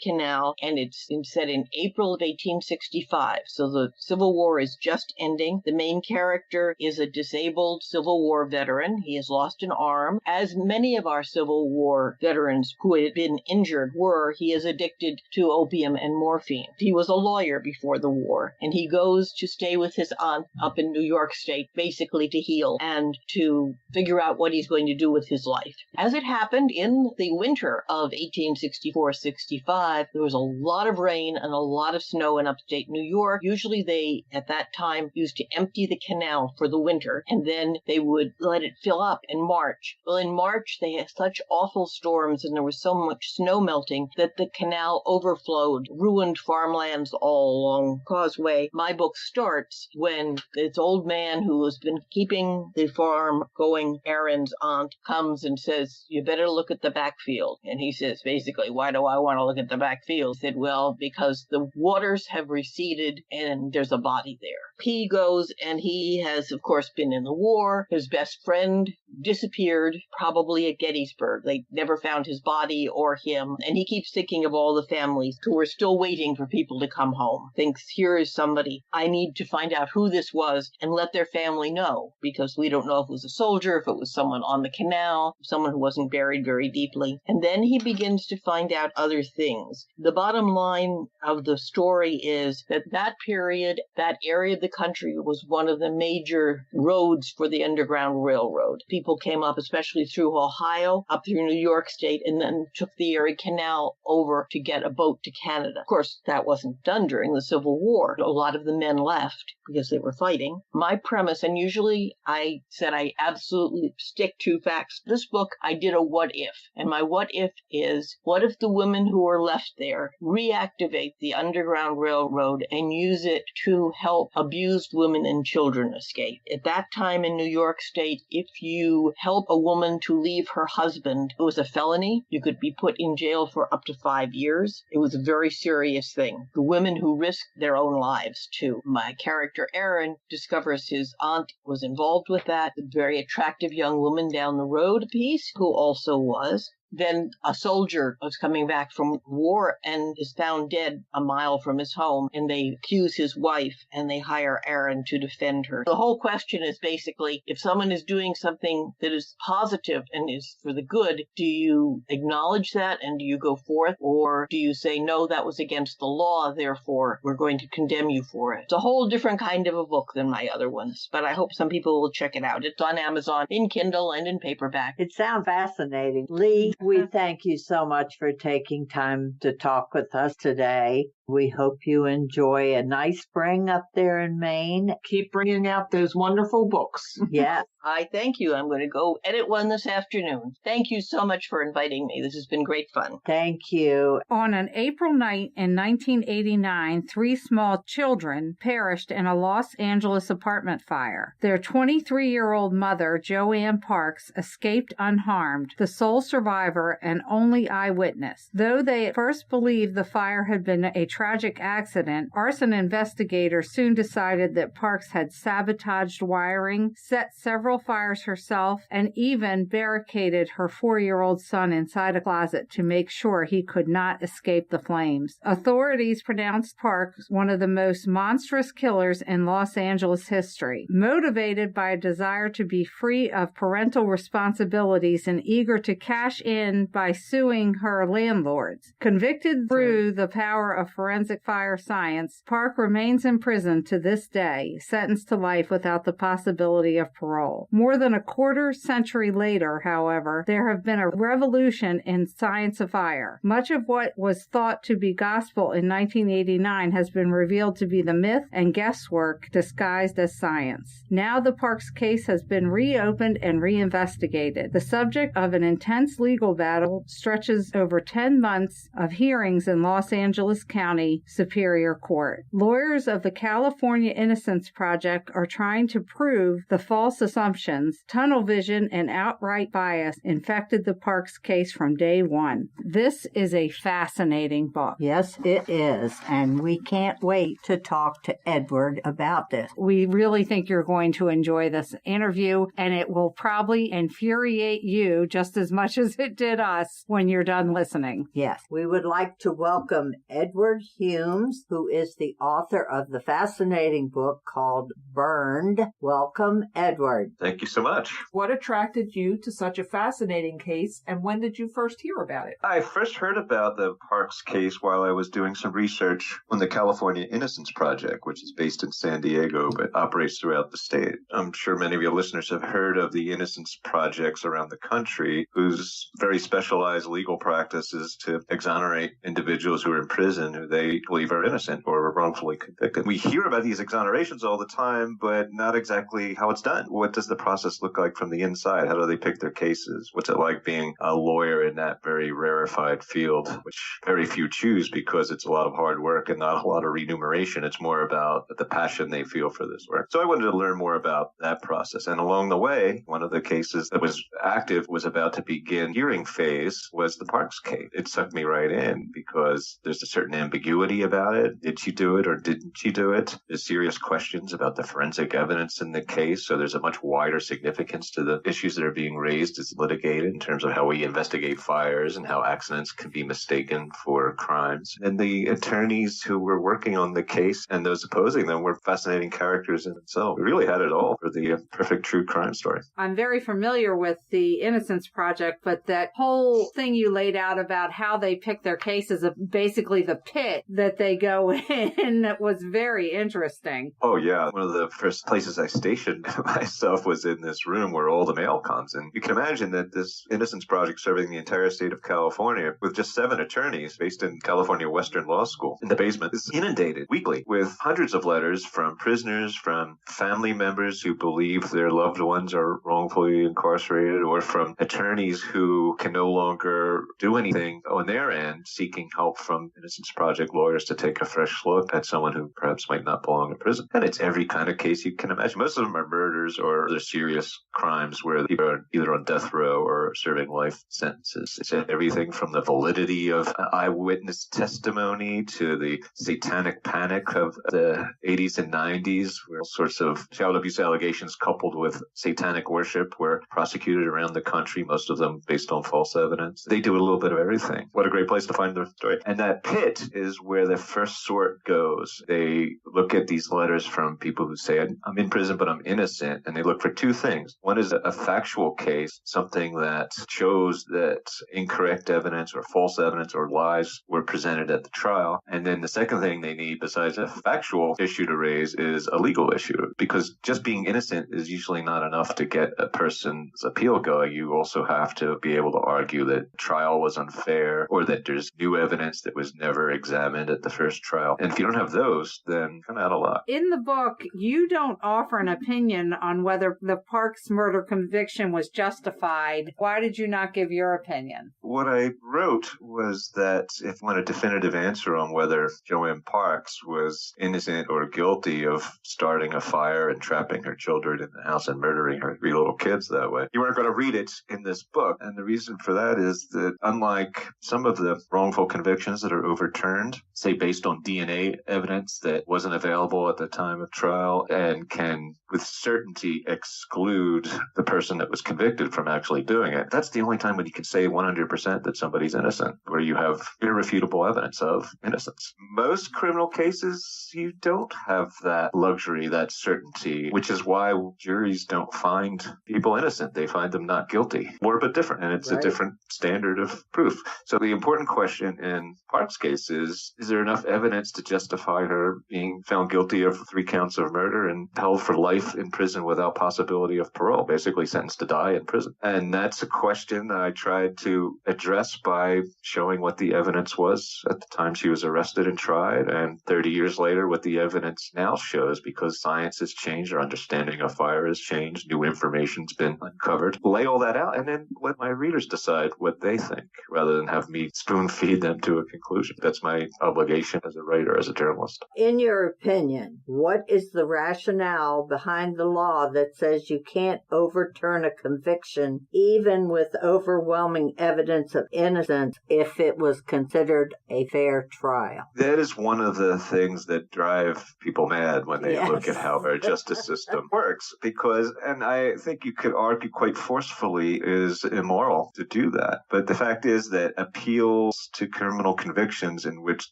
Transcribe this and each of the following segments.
canal, and it's set in April of 1865. So the Civil War is just ending. The main character is a disabled Civil War veteran. He has lost an arm. As many of our Civil War veterans who had been injured were, he is addicted to opium and morphine. He was a lawyer before the war, and he goes to stay with his aunt up in New York State, basically to heal and to figure out what he's going to do with his life. As it happened, in the winter of 1864-65, there was a lot of rain and a lot of snow in upstate New York. Usually they, at that time, used to empty the canal for the winter, and then they would let it fill up in March. Well, in March, they had such awful storms, and there was so much snow melting that the canal overflowed, ruined farmlands all along Causeway. My book starts when this old man who has been keeping the farm going, Aaron's aunt, comes and says, "You better look at the backfield." And he says, basically, "Why do I want to look at the backfield?" He said, "Well, because the waters have receded and there's a body there." He goes, and he has, of course, been in the war. His best friend disappeared, probably at Gettysburg. They never found his body or him, and he keeps thinking of all the families who are still waiting for people to come home. Thinks, here is somebody. I need to find out who this was and let their family know, because we don't know if it was a soldier, if it was someone on the canal, someone who wasn't buried very deeply. And then he begins to find out other things. The bottom line of the story is that that period, that area of the country was one of the major roads for the Underground Railroad. People came up, especially through Ohio, up through New York State, and then took the Erie Canal over to get a boat to Canada. Of course, that wasn't done during the Civil War. A lot of the men left because they were fighting. My premise, and usually I said I absolutely stick to facts. This book, I did a what if. And my what if is, what if the women who are left there reactivate the Underground Railroad and use it to help abused women and children escape? At that time in New York State, if you help a woman to leave her husband, it was a felony. You could be put in jail for up to 5 years. It was a very serious thing. The women who risked their own lives, too. My character, Aaron, discovers his aunt was involved with that. A very attractive young woman down the road a piece, who also was. Then a soldier was coming back from war and is found dead a mile from his home, and they accuse his wife, and they hire Aaron to defend her. The whole question is basically, if someone is doing something that is positive and is for the good, do you acknowledge that and do you go forth, or do you say, no, that was against the law, therefore we're going to condemn you for it? It's a whole different kind of a book than my other ones, but I hope some people will check it out. It's on Amazon, in Kindle and in paperback. It sounds fascinating. Lee, we thank you so much for taking time to talk with us today. We hope you enjoy a nice spring up there in Maine. Keep bringing out those wonderful books. Yes. I thank you. I'm going to go edit one this afternoon. Thank you so much for inviting me. This has been great fun. Thank you. On an April night in 1989, 3 small children perished in a Los Angeles apartment fire. Their 23-year-old mother, Joann Parks, escaped unharmed, the sole survivor and only eyewitness. Though they at first believed the fire had been a tragic accident, arson investigators soon decided that Parks had sabotaged wiring, set several fires herself, and even barricaded her 4-year-old son inside a closet to make sure he could not escape the flames. Authorities pronounced Parks one of the most monstrous killers in Los Angeles history. Motivated by a desire to be free of parental responsibilities and eager to cash in by suing her landlords. Convicted through the power of forensic fire science, Park remains in prison to this day, sentenced to life without the possibility of parole. More than a quarter century later, however, there have been a revolution in science of fire. Much of what was thought to be gospel in 1989 has been revealed to be the myth and guesswork disguised as science. Now the Parks case has been reopened and reinvestigated. The subject of an intense legal battle stretches over 10 months of hearings in Los Angeles County County Superior Court. Lawyers of the California Innocence Project are trying to prove the false assumptions, tunnel vision, and outright bias infected the Parks case from day one. This is a fascinating book. Yes, it is, and we can't wait to talk to Edward about this. We really think you're going to enjoy this interview, and it will probably infuriate you just as much as it did us when you're done listening. Yes, we would like to welcome Edward Humes, who is the author of the fascinating book called Burned. Welcome, Edward. Thank you so much. What attracted you to such a fascinating case, and when did you first hear about it? I first heard about the Parks case while I was doing some research on the California Innocence Project, which is based in San Diego but operates throughout the state. I'm sure many of your listeners have heard of the Innocence Projects around the country, whose very specialized legal practice is to exonerate individuals who are in prison who they believe are innocent or are wrongfully convicted. We hear about these exonerations all the time, but not exactly how it's done. What does the process look like from the inside? How do they pick their cases? What's it like being a lawyer in that very rarefied field, which very few choose because it's a lot of hard work and not a lot of remuneration. It's more about the passion they feel for this work. So I wanted to learn more about that process. And along the way, one of the cases that was active was about to begin hearing phase was the Parks case. It sucked me right in because there's a certain ambiguity about it. Did she do it or didn't she do it? There's serious questions about the forensic evidence in the case. So there's a much wider significance to the issues that are being raised as litigated in terms of how we investigate fires and how accidents can be mistaken for crimes. And the attorneys who were working on the case and those opposing them were fascinating characters in themselves. We really had it all for the perfect true crime story. I'm very familiar with the Innocence Project, but that whole thing you laid out about how they pick their cases, of basically the pit that they go in, was very interesting. Oh, yeah. One of the first places I stationed myself was in this room where all the mail comes. And you can imagine that this Innocence Project serving the entire state of California with just 7 attorneys based in California Western Law School in the basement is inundated weekly with hundreds of letters from prisoners, from family members who believe their loved ones are wrongfully incarcerated, or from attorneys who can no longer do anything on their end, seeking help from Innocence Project lawyers to take a fresh look at someone who perhaps might not belong in prison. And it's every kind of case you can imagine. Most of them are murders or other serious crimes where people are either on death row or serving life sentences. It's everything from the validity of eyewitness testimony to the satanic panic of the 80s and 90s, where all sorts of child abuse allegations coupled with satanic worship were prosecuted around the country, most of them based on false evidence. They do a little bit of everything. What a great place to find the story. And that pit is where the first sort goes. They look at these letters from people who say, I'm in prison, but I'm innocent. And they look for 2 things. One is a factual case, something that shows that incorrect evidence or false evidence or lies were presented at the trial. And then the second thing they need, besides a factual issue to raise, is a legal issue. Because just being innocent is usually not enough to get a person's appeal going. You also have to be able to argue that trial was unfair or that there's new evidence that was never examined at the first trial. And if you don't have those, then kind of out of luck. In the book, you don't offer an opinion on whether the Parks murder conviction was justified. Why did you not give your opinion? What I wrote was that if you want a definitive answer on whether Joann Parks was innocent or guilty of starting a fire and trapping her children in the house and murdering her 3 little kids that way, you weren't going to read it in this book. And the reason for that is that unlike some of the wrongful convictions that are overturned, say based on DNA evidence that wasn't available at the time of trial and can with certainty exclude the person that was convicted from actually doing it, that's the only time when you can say 100% that somebody's innocent, where you have irrefutable evidence of innocence. Most criminal cases, you don't have that luxury, that certainty, which is why juries don't find people innocent. They find them not guilty. More but different, and it's a different standard of proof. So the important question in Parks' case is there enough evidence to justify her being found guilty of 3 counts of murder and held for life in prison without possibility of parole, basically sentenced to die in prison? And that's a question that I tried to address by showing what the evidence was at the time she was arrested and tried, and 30 years later what the evidence now shows, because science has changed, our understanding of fire has changed, new information's been uncovered. Lay all that out and then let my readers decide what they think, rather than have me spoon feed them to a conclusion. That's my my obligation as a writer, as a journalist. In your opinion, what is the rationale behind the law that says you can't overturn a conviction even with overwhelming evidence of innocence if it was considered a fair trial? That is one of the things that drive people mad when they look at how our justice system works, because, and I think you could argue quite forcefully, is immoral to do that. But the fact is that appeals to criminal convictions in which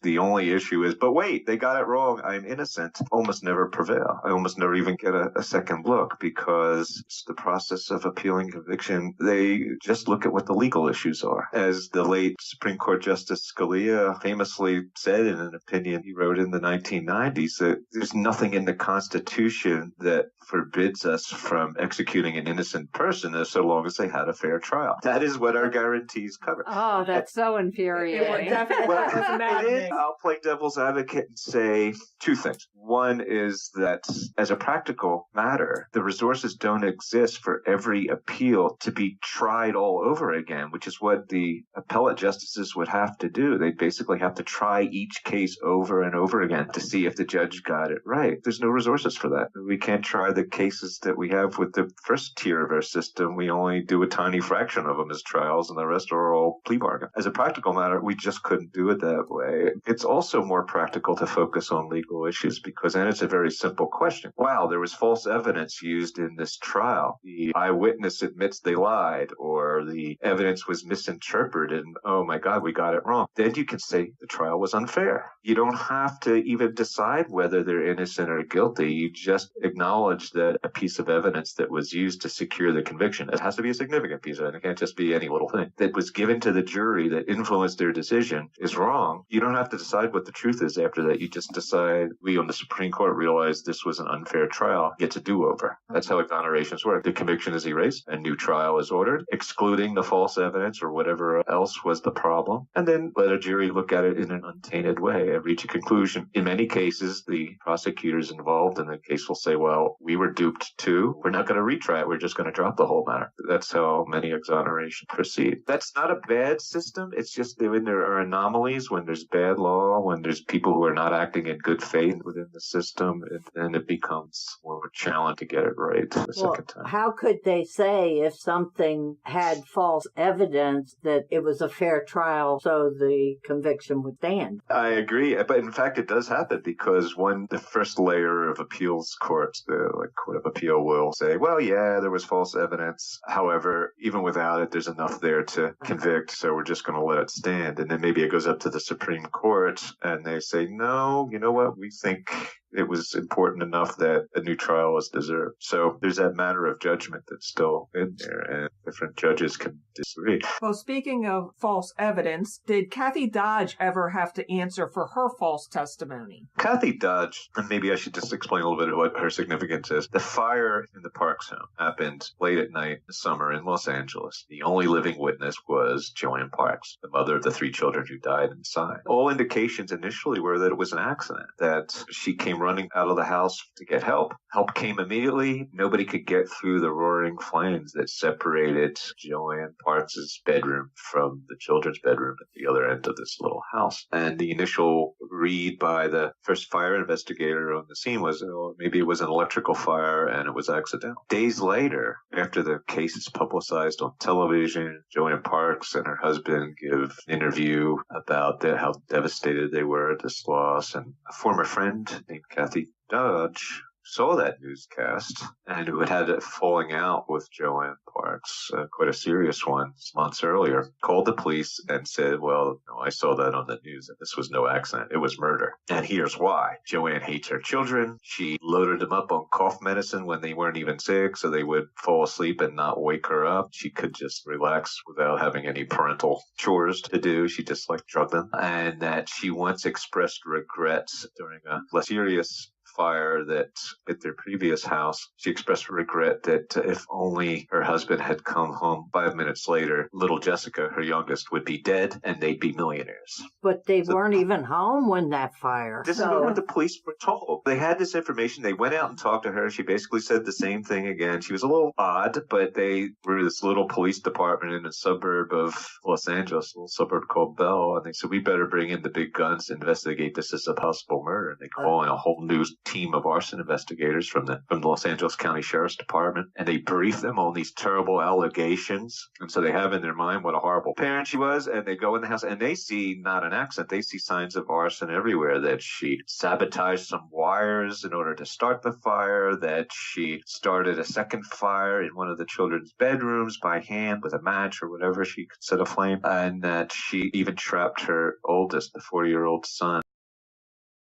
the only issue is, but wait, they got it wrong, I'm innocent, almost never prevail. I almost never even get a second look, because it's the process of appealing conviction. They just look at what the legal issues are. As the late Supreme Court Justice Scalia famously said in an opinion he wrote in the 1990s, that there's nothing in the Constitution that forbids us from executing an innocent person so long as they had a fair trial. That is what our guarantees cover. Oh, that's so infuriating. I'll play devil's advocate and say two things. One is that as a practical matter, the resources don't exist for every appeal to be tried all over again, which is what the appellate justices would have to do. They basically have to try each case over and over again to see if the judge got it right. There's no resources for that. We can't try the cases that we have with the first tier of our system. We only do a tiny fraction of them as trials, and the rest are all plea bargain. As a practical matter, we just couldn't do it that way. It's also more practical to focus on legal issues, because then it's a very simple question. Wow, there was false evidence used in this trial. The eyewitness admits they lied, or the evidence was misinterpreted, and oh my God, we got it wrong. Then you can say the trial was unfair. You don't have to even decide whether they're innocent or guilty. You just acknowledge that a piece of evidence that was used to secure the conviction, it has to be a significant piece of evidence. It can't just be any little thing that was given to the jury that influenced their decision, is wrong. You don't have to decide what the truth is after that. You just decide, we on the Supreme Court realized this was an unfair trial, gets a do-over. That's how exonerations work. The conviction is erased, a new trial is ordered, excluding the false evidence or whatever else was the problem, and then let a jury look at it in an untainted way and reach a conclusion. In many cases, the prosecutors involved in the case will say, well, we were duped too. We're not going to retry it. We're just going to drop the whole matter. That's how many exonerations proceed. That's not a bad system. It's just when there are anomalies, when there's bad law, when there's people who are not acting in good faith within the system, then it becomes more of a challenge to get it right the second time. How could they say if something had false evidence that it was a fair trial so the conviction would stand? I agree. But in fact, it does happen, because the first layer of appeals courts, the Court of Appeal, will say, well, yeah, there was false evidence. However, even without it, there's enough there to convict, so we're just going to let it stand. And then maybe it goes up to the Supreme Court and they say, no, you know what, we think it was important enough that a new trial is deserved. So there's that matter of judgment that's still in there, and different judges can disagree. Well, speaking of false evidence, did Kathy Dodge ever have to answer for her false testimony? Kathy Dodge, and maybe I should just explain a little bit of what her significance is. The fire in the Parks home happened late at night in the summer in Los Angeles. The only living witness was Joann Parks, the mother of the 3 children who died inside. All indications initially were that it was an accident, that she came running out of the house to get help. Help came immediately. Nobody could get through the roaring flames that separated Joann Parks' bedroom from the children's bedroom at the other end of this little house. And the initial read by the first fire investigator on the scene was, maybe it was an electrical fire and it was accidental. Days later, after the case is publicized on television, Joann Parks and her husband give an interview about how devastated they were at this loss. And a former friend named Kathy Dodge saw that newscast and who had a falling out with Joann Parks, quite a serious one, months earlier, called the police and said, well, no, I saw that on the news and this was no accident. It was murder. And here's why. Joann hates her children. She loaded them up on cough medicine when they weren't even sick, so they would fall asleep and not wake her up. She could just relax without having any parental chores to do. She just drugged them. And that she once expressed regrets during a less serious fire that at their previous house, she expressed regret that if only her husband had come home 5 minutes later, little Jessica, her youngest, would be dead and they'd be millionaires. But they weren't even home when that fire. This is what the police were told. They had this information. They went out and talked to her. She basically said the same thing again. She was a little odd, but they were this little police department in a suburb of Los Angeles, a little suburb called Bell, and they said, we better bring in the big guns to investigate this as a possible murder. And they call in a whole new team of arson investigators from the Los Angeles County Sheriff's Department, and they brief them on these terrible allegations. And so they have in their mind what a horrible parent she was, and they go in the house, and they see not an accident. They see signs of arson everywhere, that she sabotaged some wires in order to start the fire, that she started a second fire in one of the children's bedrooms by hand with a match or whatever she could set aflame, and that she even trapped her oldest, the 4-year-old son.